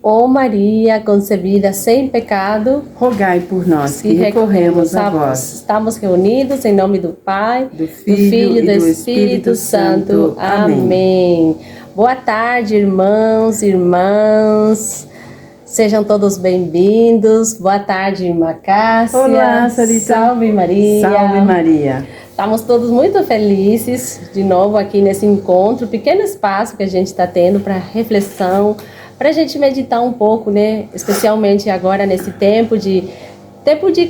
Ó Maria, concebida sem pecado, rogai por nós que recorremos a vós. Estamos reunidos em nome do Pai, do Filho e do Espírito Santo. Amém. Boa tarde, irmãos, irmãs. Sejam todos bem-vindos. Boa tarde, irmã Cássia. Olá, Sarita. Salve Maria. Salve Maria. Estamos todos muito felizes de novo aqui nesse encontro, pequeno espaço que a gente está tendo para reflexão, para a gente meditar um pouco, né? Especialmente agora nesse tempo de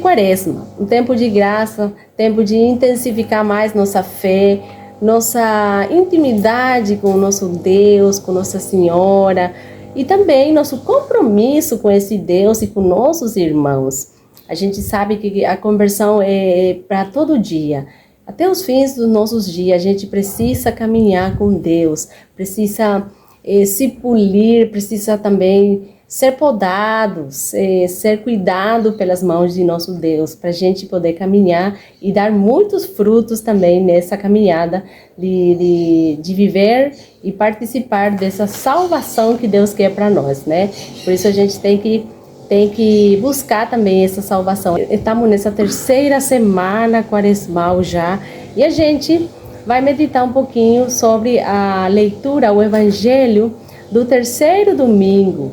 quaresma, um tempo de graça, tempo de intensificar mais nossa fé, nossa intimidade com o nosso Deus, com Nossa Senhora e também nosso compromisso com esse Deus e com nossos irmãos. A gente sabe que a conversão é para todo dia. Até os fins dos nossos dias, a gente precisa caminhar com Deus, precisa se polir, precisa também ser podado, ser cuidado pelas mãos de nosso Deus, para a gente poder caminhar e dar muitos frutos também nessa caminhada de viver e participar dessa salvação que Deus quer para nós, né? Por isso a gente tem que buscar também essa salvação. Estamos nessa terceira semana quaresmal já, e a gente vai meditar um pouquinho sobre a leitura, o Evangelho do terceiro domingo,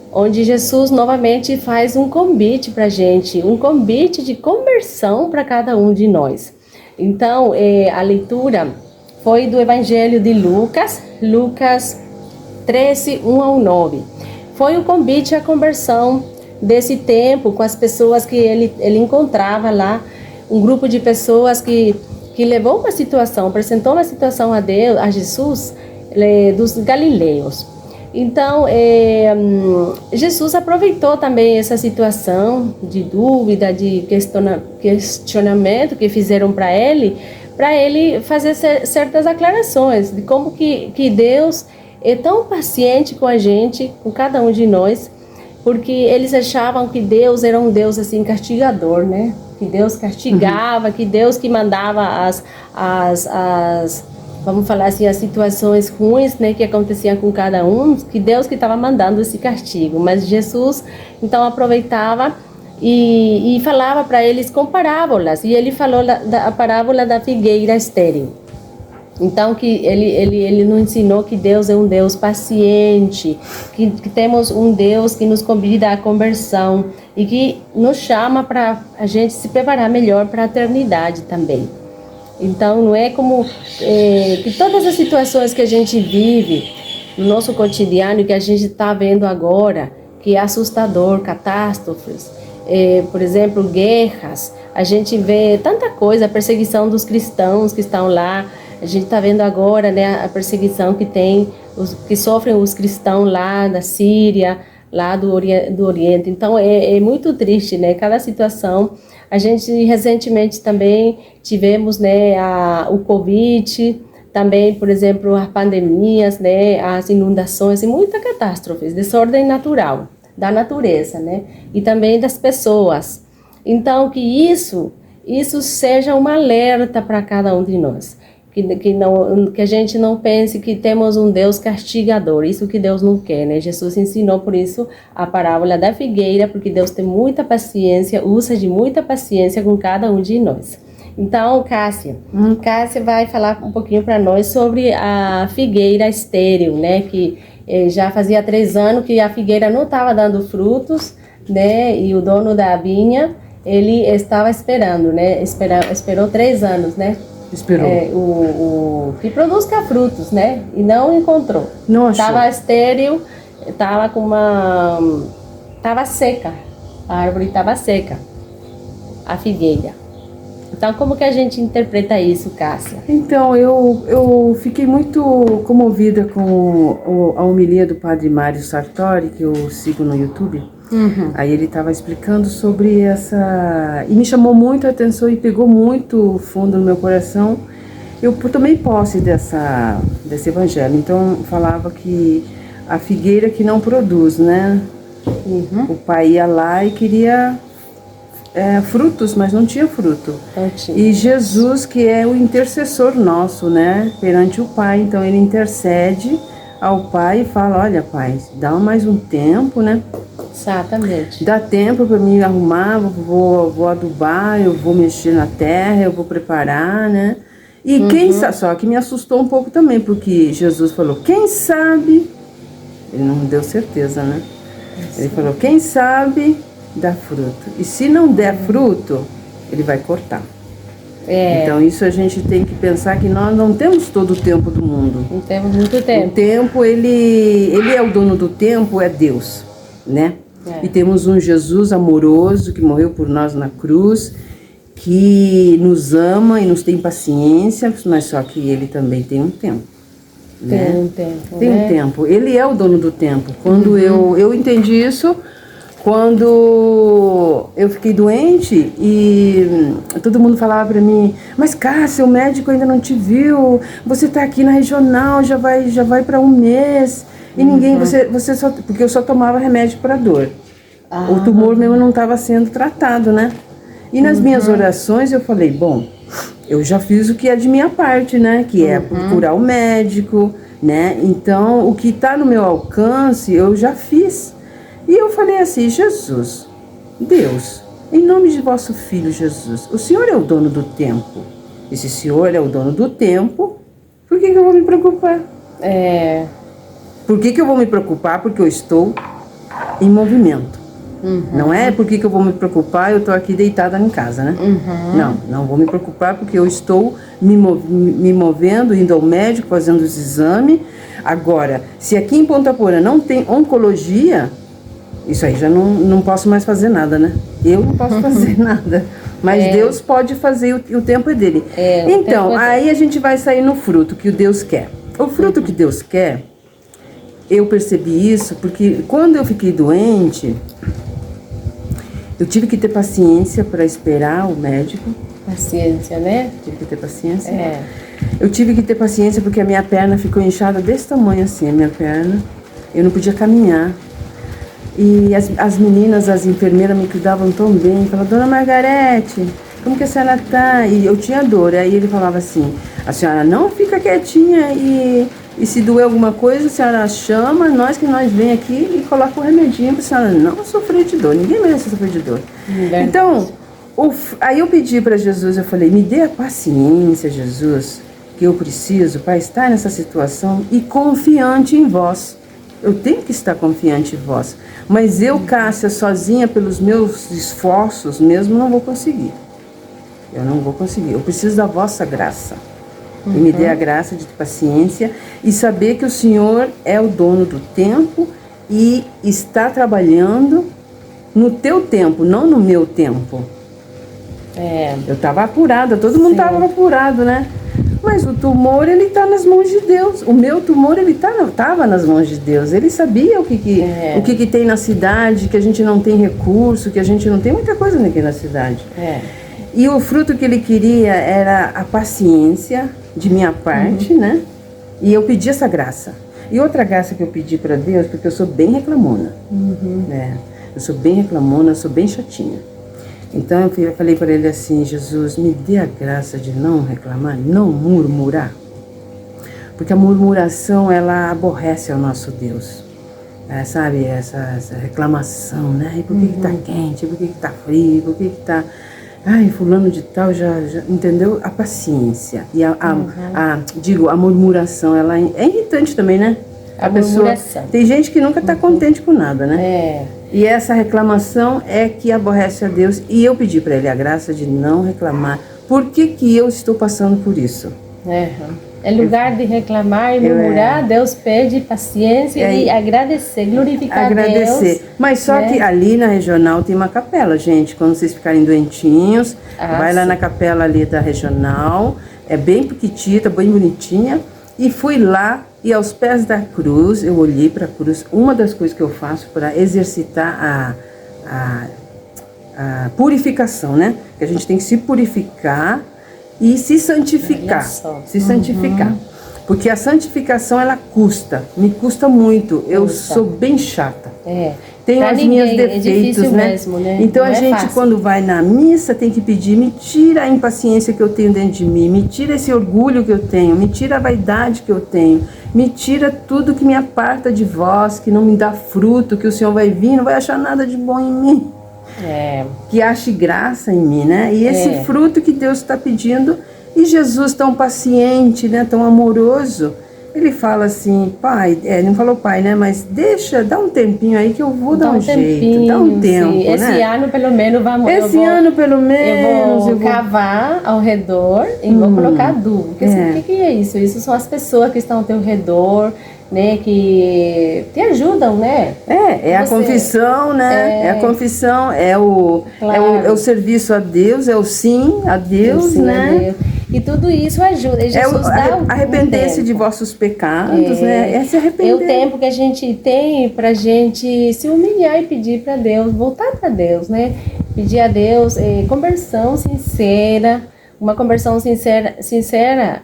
onde Jesus novamente faz um convite para a gente, um convite de conversão para cada um de nós. Então, a leitura foi do Evangelho de Lucas 13, 1 ao 9. Foi o convite à conversão desse tempo com as pessoas que ele encontrava lá, um grupo de pessoas que levou uma situação, apresentou uma situação a Jesus, dos galileus. Então, Jesus aproveitou também essa situação de dúvida, de questionamento que fizeram para ele fazer certas aclarações de como que Deus é tão paciente com a gente, com cada um de nós, porque eles achavam que Deus era um Deus assim castigador, né? Que Deus castigava, que Deus que mandava vamos falar assim, as situações ruins, né, que aconteciam com cada um, que Deus que estava mandando esse castigo. Mas Jesus então aproveitava e falava para eles com parábolas, e ele falou a parábola da figueira estéril. Então que ele nos ensinou que Deus é um Deus paciente, que temos um Deus que nos convida à conversão e que nos chama para a gente se preparar melhor para a eternidade também. Então não é como que todas as situações que a gente vive no nosso cotidiano e que a gente está vendo agora, que é assustador, catástrofes, por exemplo, guerras, a gente vê tanta coisa, a perseguição dos cristãos que estão lá. A gente está vendo agora, né, a perseguição que sofrem os cristãos lá da Síria, lá do Oriente. Então é muito triste, né? Cada situação. A gente recentemente também tivemos, né, o Covid, também, por exemplo, as pandemias, né, as inundações e muitas catástrofes, desordem natural da natureza, né, e também das pessoas. Então que isso seja um alerta para cada um de nós. Que a gente não pense que temos um Deus castigador, isso que Deus não quer, né? Jesus ensinou por isso a parábola da figueira, porque Deus tem muita paciência, usa de muita paciência com cada um de nós. Então, Cássia vai falar um pouquinho para nós sobre a figueira estéril, né? Que já fazia 3 anos que a figueira não estava dando frutos, né? E o dono da vinha, ele estava esperando, né? Esperou 3 anos, né? Esperou. Que produzca frutos, né? E não encontrou. Não achou. Estava estéril, estava seca. A árvore estava seca. A figueira. Então, como que a gente interpreta isso, Cássia? Então, eu fiquei muito comovida com a homilia do Padre Mário Sartori, que eu sigo no YouTube. Uhum. Aí ele estava explicando sobre essa... E me chamou muito a atenção e pegou muito fundo no meu coração. Eu tomei posse desse evangelho. Então, falava que a figueira que não produz, né? Uhum. O pai ia lá e queria frutos, mas não tinha fruto. E Jesus, que é o intercessor nosso, né? Perante o Pai. Então, ele intercede ao pai e fala, olha pai, dá mais um tempo, né? Exatamente. Dá tempo para mim arrumar, vou adubar, eu vou mexer na terra, eu vou preparar, né? E quem sabe, só que me assustou um pouco também, porque Jesus falou, quem sabe, ele não deu certeza, né? Ele falou, quem sabe dá fruto. E se não der fruto, ele vai cortar. Então isso a gente tem que pensar que nós não temos todo o tempo do mundo. Não temos muito tempo. O tempo, ele é o dono do tempo, é Deus, né? E temos um Jesus amoroso que morreu por nós na cruz, que nos ama e nos tem paciência, mas só que ele também tem um tempo. Né? Tem um tempo. Tem um tempo. Ele é o dono do tempo. Quando eu entendi isso, quando eu fiquei doente e todo mundo falava pra mim, mas Cássia, o médico ainda não te viu, você tá aqui na regional, já vai para um mês, e ninguém, você só, porque eu só tomava remédio para dor. O tumor mesmo não estava sendo tratado, né? E nas minhas orações eu falei, bom, eu já fiz o que é de minha parte, né? Que é procurar o médico, né? Então, o que está no meu alcance, eu já fiz. E eu falei assim, Jesus, Deus, em nome de vosso Filho Jesus, o Senhor é o dono do tempo. E se o Senhor é o dono do tempo, por que eu vou me preocupar? Por que eu vou me preocupar? Porque eu estou em movimento. Não é porque que eu vou me preocupar, eu estou aqui deitada em casa, né? Não vou me preocupar porque eu estou me movendo, indo ao médico, fazendo os exames. Agora, se aqui em Ponta Porã não tem oncologia, isso aí já não posso mais fazer nada, né? Eu não posso fazer nada. Mas Deus pode fazer, o tempo é dele. Então, aí a gente vai sair no fruto que o Deus quer. O fruto que Deus quer, eu percebi isso porque quando eu fiquei doente, eu tive que ter paciência para esperar o médico. Paciência, né? Tive que ter paciência. Eu tive que ter paciência porque a minha perna ficou inchada desse tamanho assim, a minha perna. Eu não podia caminhar. E as meninas, as enfermeiras me cuidavam tão bem. Falavam, Dona Margarete, como que a senhora tá? E eu tinha dor. Aí ele falava assim, a senhora não fica quietinha e se doer alguma coisa, a senhora chama, nós vem aqui e coloca um remedinho para a senhora não sofrer de dor. Ninguém merece sofrer de dor. Então, aí eu pedi para Jesus, eu falei, me dê a paciência, Jesus, que eu preciso para estar nessa situação e confiante em vós. Eu tenho que estar confiante em vós. Mas eu, Cássia, sozinha, pelos meus esforços mesmo, não vou conseguir. Eu não vou conseguir. Eu preciso da vossa graça. E me dê a graça de paciência e saber que o Senhor é o dono do tempo e está trabalhando no teu tempo, não no meu tempo. Eu estava apurada, todo mundo estava apurado, né? Mas o tumor, ele está nas mãos de Deus. O meu tumor, ele estava nas mãos de Deus. Ele sabia o que tem na cidade, que a gente não tem recurso, que a gente não tem muita coisa aqui na cidade. E o fruto que ele queria era a paciência de minha parte, né? E eu pedi essa graça. E outra graça que eu pedi para Deus, porque eu sou bem reclamona. Né? Eu sou bem reclamona, eu sou bem chatinha. Então eu falei para ele assim, Jesus, me dê a graça de não reclamar, não murmurar. Porque a murmuração, ela aborrece ao nosso Deus. Sabe, essa reclamação, né? E por que tá quente? Por que tá frio? Por que tá... Ai, fulano de tal já entendeu? A paciência. E a murmuração, ela é irritante também, né? A pessoa... Tem gente que nunca tá contente com nada, né? E essa reclamação é que aborrece a Deus. E eu pedi para ele a graça de não reclamar. Por que eu estou passando por isso? Em lugar de reclamar e murmurar, Deus pede paciência e agradecer, glorificar a Deus. Mas só que ali na regional tem uma capela, gente. Quando vocês ficarem doentinhos, vai lá na capela ali da regional. É bem pequitita, bem bonitinha. E fui lá e aos pés da cruz, eu olhei para a cruz. Uma das coisas que eu faço para exercitar a purificação, né? Que a gente tem que se purificar e se santificar. Se santificar. Porque a santificação, ela custa. Me custa muito. Eu sou bem chata. tenho Pra as ninguém, minhas é defeitos, difícil né? mesmo, né? Então Não a é gente, fácil. quando vai na missa, tem que pedir, me tira a impaciência que eu tenho dentro de mim, me tira esse orgulho que eu tenho, me tira a vaidade que eu tenho, me tira tudo que me aparta de vós, que não me dá fruto, que o Senhor vai vir, não vai achar nada de bom em mim. Que ache graça em mim, né? E esse fruto que Deus está pedindo, e Jesus tão paciente, né? Tão amoroso, ele fala assim, pai, não falou pai, né? Mas dá um tempinho aí que eu vou dar um jeito, dá um tempo, sim. Esse né? ano pelo menos Esse ano pelo menos eu vou cavar ao redor e vou colocar adubo. Porque assim, o que é isso? Isso são as pessoas que estão ao teu redor, né? Que te ajudam, né? É a confissão, né? É a confissão, é o serviço a Deus, é o sim a Deus, né? A Deus. E tudo isso ajuda. Jesus dá arrepender-se de vossos pecados, né? É se arrepender. É o tempo que a gente tem pra gente se humilhar e pedir para Deus, voltar para Deus, né? Pedir a Deus conversão sincera, uma conversão sincera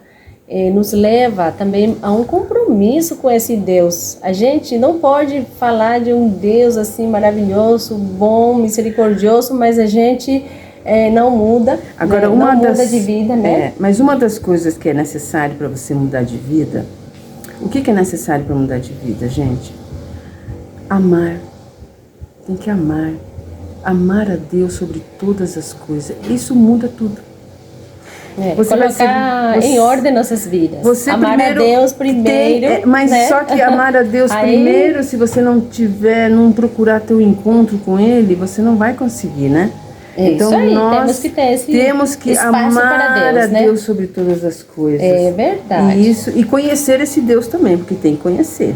nos leva também a um compromisso com esse Deus. A gente não pode falar de um Deus assim maravilhoso, bom, misericordioso, mas a gente não muda. Agora, né? Não muda de vida, né? Mas uma das coisas que é necessário para você mudar de vida, o que é necessário para mudar de vida, gente? Amar. Tem que amar. Amar a Deus sobre todas as coisas. Isso muda tudo. Você colocar em ordem nossas vidas. Você amar primeiro, a Deus primeiro. Mas né? Só que amar a Deus primeiro, se você não procurar ter um encontro com Ele, você não vai conseguir, né? Então isso aí, nós temos que amar Deus, a Deus sobre todas as coisas. É verdade. E conhecer esse Deus também, porque tem que conhecer.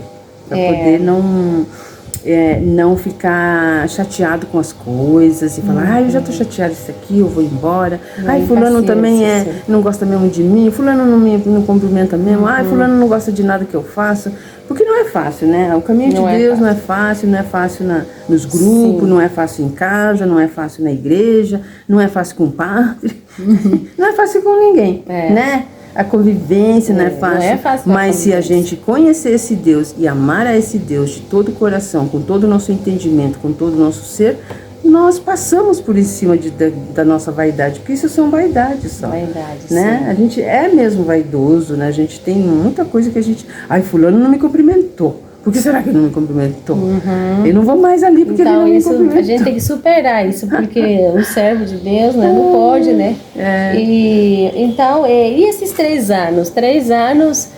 Para poder não ficar chateado com as coisas e falar, eu já tô chateado isso aqui, eu vou embora. Fulano também não gosta mesmo de mim, fulano não cumprimenta mesmo, fulano não gosta de nada que eu faço. Porque não é fácil, né? O caminho de Deus não é fácil nos grupos, não é fácil em casa, não é fácil na igreja, não é fácil com o padre, não é fácil com ninguém, né? A convivência não é fácil, mas se a gente conhecer esse Deus e amar a esse Deus de todo o coração, com todo o nosso entendimento, com todo o nosso ser, nós passamos por em cima da nossa vaidade, porque isso são vaidades só. Vaidades, né? sim. A gente é mesmo vaidoso, né? A gente tem muita coisa que a gente... fulano não me cumprimentou. Por que será que ele não me cumprimentou? Eu não vou mais ali porque então, ele não me cumprimentou. A gente tem que superar isso, porque o servo de Deus, né, não pode, né? E esses 3 anos? 3 anos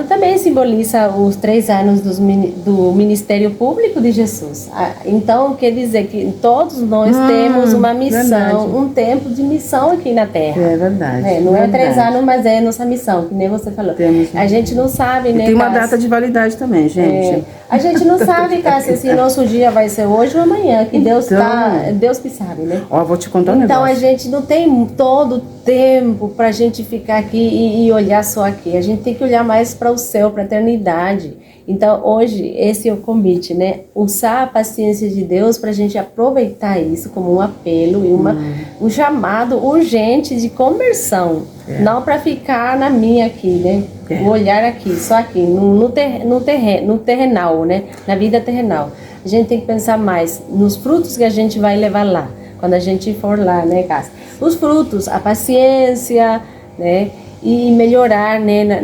também simboliza os 3 anos do ministério público de Jesus. Então, quer dizer que todos nós temos uma missão, verdade. Um tempo de missão aqui na Terra. É verdade. Não é 3 anos, mas é nossa missão, que nem você falou. A gente não sabe, né, tem uma data de validade também, gente. A gente não sabe, Cássia, se nosso dia vai ser hoje ou amanhã, que Deus que sabe, né? Vou te contar um negócio. Então, a gente não tem todo o tempo pra gente ficar aqui e olhar só aqui. A gente tem que olhar mais para o céu, para a eternidade. Então, hoje, esse é o convite, né? Usar a paciência de Deus para a gente aproveitar isso como um apelo e um chamado urgente de conversão. Não para ficar na minha aqui, né? O olhar aqui, só aqui, no terrenal, né? Na vida terrenal. A gente tem que pensar mais nos frutos que a gente vai levar lá, quando a gente for lá, né, Cássia? Os frutos, a paciência, né? E melhorar, né,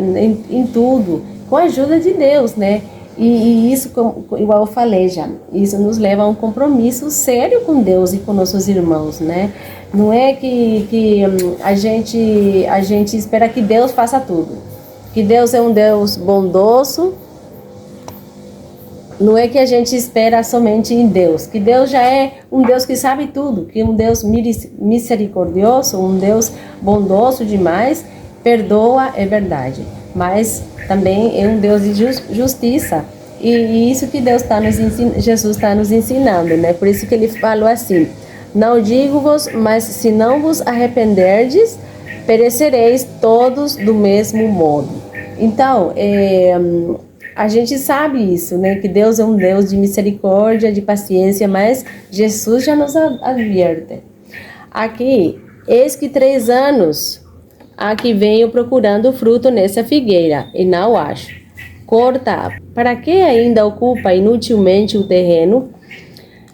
em tudo, com a ajuda de Deus, né? E isso, igual eu falei já, isso nos leva a um compromisso sério com Deus e com nossos irmãos, né? Não é que a gente espera que Deus faça tudo, que Deus é um Deus bondoso. Não é que a gente espera somente em Deus, que Deus já é um Deus que sabe tudo, que é um Deus misericordioso, um Deus bondoso demais, perdoa, é verdade, mas também é um Deus de justiça. E isso que Jesus está nos ensinando, né? Por isso que ele falou assim: não digo-vos, mas se não vos arrependerdes, perecereis todos do mesmo modo. Então, a gente sabe isso, né? Que Deus é um Deus de misericórdia, de paciência, mas Jesus já nos adverte. Aqui, eis que 3 anos aqui venho procurando fruto nessa figueira e não acho. corta, para que ainda ocupa inutilmente o terreno?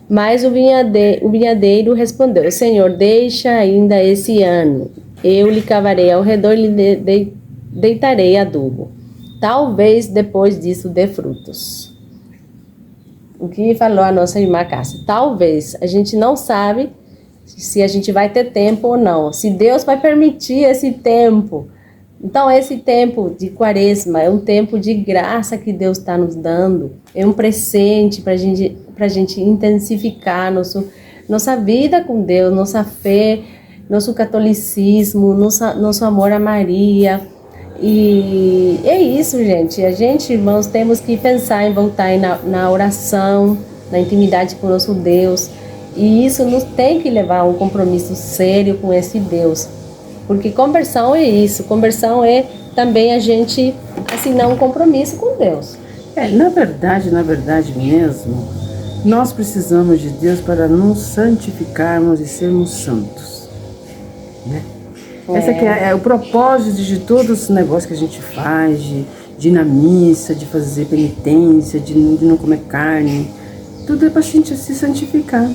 Mas o vinhadeiro respondeu: Senhor, deixa ainda esse ano. Eu lhe cavarei ao redor e lhe deitarei adubo. Talvez depois disso dê frutos. O que falou a nossa irmã Cássia? Talvez. A gente não sabe se a gente vai ter tempo ou não. Se Deus vai permitir esse tempo. Então, esse tempo de quaresma é um tempo de graça que Deus está nos dando. É um presente para a gente intensificar nossa vida com Deus, nossa fé, nosso catolicismo, nosso amor a Maria. E é isso, gente. A gente, irmãos, temos que pensar em voltar na oração, na intimidade com o nosso Deus. E isso nos tem que levar a um compromisso sério com esse Deus. Porque conversão é isso. Conversão é também a gente assinar um compromisso com Deus. Na verdade mesmo, nós precisamos de Deus para nos santificarmos e sermos santos, né? Essa que é o propósito de todos os negócios que a gente faz, de ir na missa, de fazer penitência, de não comer carne. Tudo é para a gente se santificar.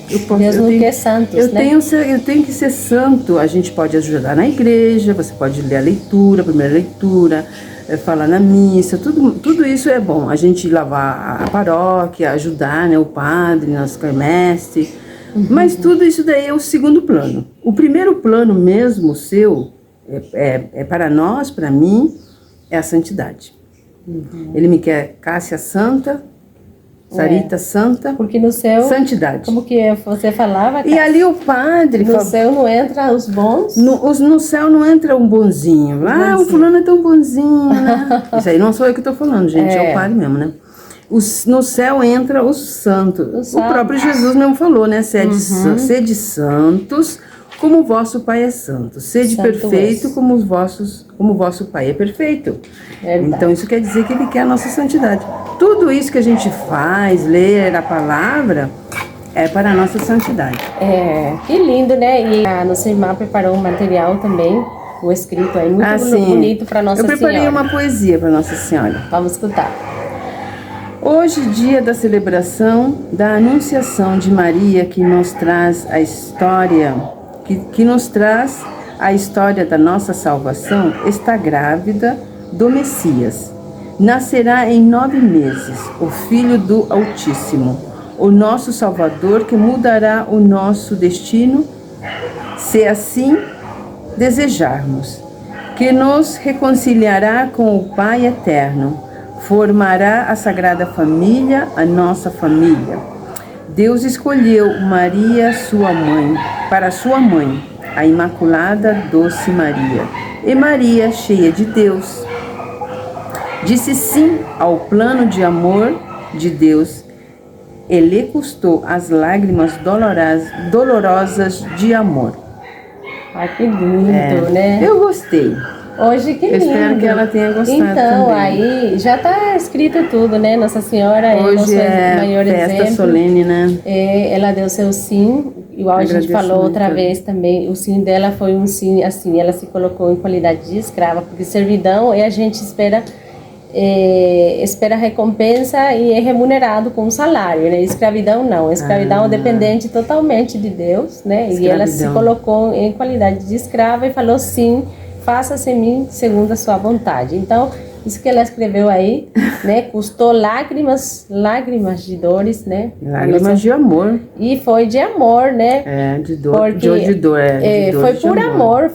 Deus não quer santos, né? Eu tenho que ser santo. A gente pode ajudar na igreja, você pode ler a leitura, a primeira leitura, falar na missa, tudo isso é bom. A gente lavar a paróquia, ajudar, né, o padre, nosso quermestre. Mas tudo isso daí é o segundo plano. O primeiro plano mesmo seu, é para nós, para mim, é a santidade. Ele me quer Cássia santa, Sarita santa, porque no céu, santidade. Como que você falava, Cássia? E ali o padre... No céu não entra os bons? No céu não entra um bonzinho. O fulano é tão bonzinho, né? Isso aí não sou eu que estou falando, gente, é o padre mesmo, né? No céu entra os santos. O próprio Jesus mesmo falou, né? Sede santos, como o vosso Pai é santo. Sede Santo perfeito, como o vosso Pai é perfeito. Verdade. Então isso quer dizer que Ele quer a nossa santidade. Tudo isso que a gente faz, ler a palavra, é para a nossa santidade. Que lindo, né? E a nossa irmã preparou um material também, o escrito aí, muito bonito para Nossa Senhora. Eu preparei uma poesia para Nossa Senhora. Vamos escutar. Hoje, dia da celebração da Anunciação de Maria, que nos traz a história, que nos traz a história da nossa salvação, está grávida do Messias. Nascerá em 9 meses o Filho do Altíssimo, o nosso Salvador, que mudará o nosso destino, se assim desejarmos, que nos reconciliará com o Pai eterno, formará a Sagrada Família, a nossa família. Deus escolheu Maria, sua mãe, para sua mãe, a Imaculada Doce Maria. E Maria, cheia de Deus, disse sim ao plano de amor de Deus e lhe custou as lágrimas dolorosas de amor. Que lindo, né? Eu gostei. Hoje, que lindo. Espero que ela tenha gostado então, também. Aí já está escrito tudo, né? Nossa Senhora é o nosso maior festa exemplo. solene, né? Ela deu seu sim, igual a gente falou outra vez também. O sim dela foi um sim, assim, ela se colocou em qualidade de escrava, porque servidão a gente espera recompensa e é remunerado com um salário, né? Escravidão não. Escravidão é dependente totalmente de Deus, né? E ela se colocou em qualidade de escrava e falou sim, faça-se em mim segundo a sua vontade. Então, isso que ela escreveu aí, né? Custou lágrimas de dores, né? Lágrimas de amor. E foi de amor, né? De dor, de dor.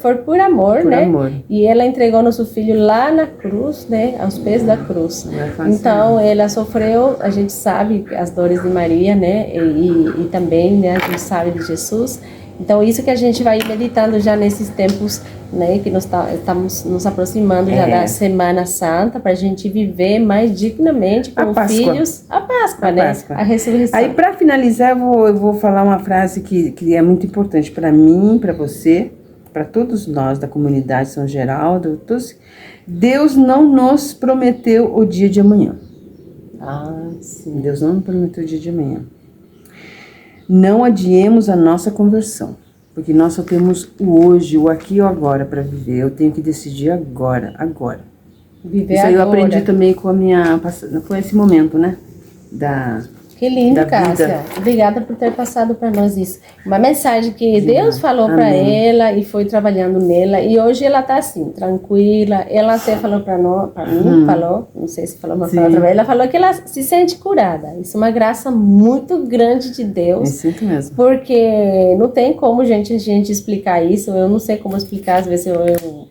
Foi por amor, né? Amor. E ela entregou nosso filho lá na cruz, né? Aos pés da cruz. Então, ela sofreu, a gente sabe as dores de Maria, né? E também, né? A gente sabe de Jesus. Então, isso que a gente vai meditando já nesses tempos, né, que nós estamos nos aproximando já da Semana Santa, para a gente viver mais dignamente com os filhos. A Páscoa, né? A ressurreição. Aí, para finalizar, eu vou falar uma frase que é muito importante para mim, para você, para todos nós da comunidade São Geraldo. Deus não nos prometeu o dia de amanhã. Sim. Deus não nos prometeu o dia de amanhã. Não adiemos a nossa conversão, porque nós só temos o hoje, o aqui e o agora para viver. Eu tenho que decidir agora. Viver Isso aí eu agora. aprendi também com esse momento, né? Que lindo, da Cássia. vida. Obrigada por ter passado para nós isso. Uma mensagem que Deus falou para Amém. ela e foi trabalhando nela. E hoje ela tá assim, tranquila. Ela até falou para mim, falou, não sei se falou uma Sim. palavra, ela falou que ela se sente curada. Isso é uma graça muito grande de Eu Deus. sinto mesmo. Porque não tem como a gente explicar isso. Eu não sei como explicar. Às vezes eu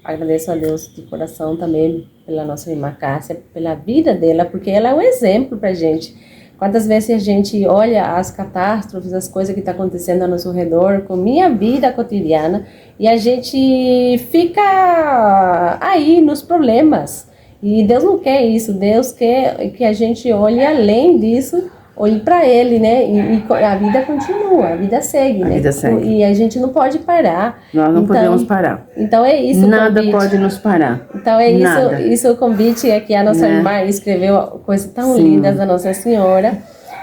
agradeço a Deus de coração também pela nossa irmã Cássia, pela vida dela, porque ela é um exemplo pra gente. Quantas vezes a gente olha as catástrofes, as coisas que estão acontecendo ao nosso redor, com minha vida cotidiana, e a gente fica aí nos problemas. E Deus não quer isso. Deus quer que a gente olhe além disso, olhe para Ele, né? E a vida continua, a vida segue, né? vida segue. E a gente não pode parar. Nós não podemos parar. Então é isso. Nada pode nos parar. Então é Nada. isso o convite é que a nossa Né? irmã escreveu coisas tão Sim. lindas da Nossa Senhora,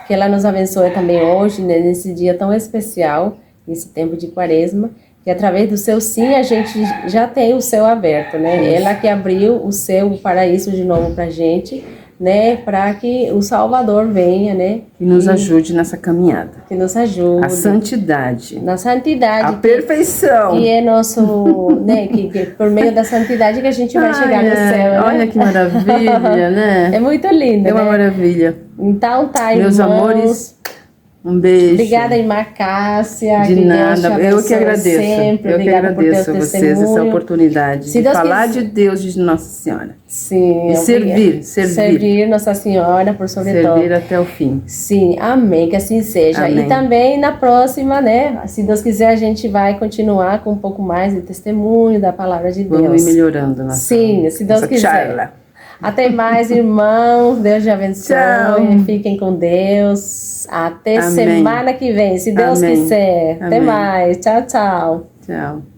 que ela nos abençoe também hoje, né, nesse dia tão especial, nesse tempo de Quaresma, que através do seu sim a gente já tem o céu aberto, né? Ela que abriu o céu, o paraíso de novo pra gente, né, para que o Salvador venha, né? E nos ajude nessa caminhada. Que nos ajude. A santidade. Na santidade. A perfeição. Que é nosso, né, que por meio da santidade que a gente vai chegar no céu, né? Olha que maravilha, né? É muito lindo, É uma né? maravilha. Então tá, Meus irmãos. amores, um beijo. Obrigada, irmã Cássia. De que nada, Deus te eu que abençoe agradeço. Sempre. Eu que Obrigada por agradeço teu a vocês essa testemunho. oportunidade Se de Deus falar quiser. de Deus, de Nossa Senhora. Sim. E servir. Servir Nossa Senhora por sobre todo. Servir até o fim. Sim, amém, que assim seja. Amém. E também na próxima, né? Se Deus quiser, a gente vai continuar com um pouco mais de testemunho da palavra de Deus. Vamos ir melhorando nossa, Sim, se Deus nossa quiser. charla. Até mais, irmãos. Deus te abençoe. Tchau. Fiquem com Deus. Até Amém. semana que vem, se Deus Amém. quiser. Até Amém. mais. Tchau, tchau. Tchau.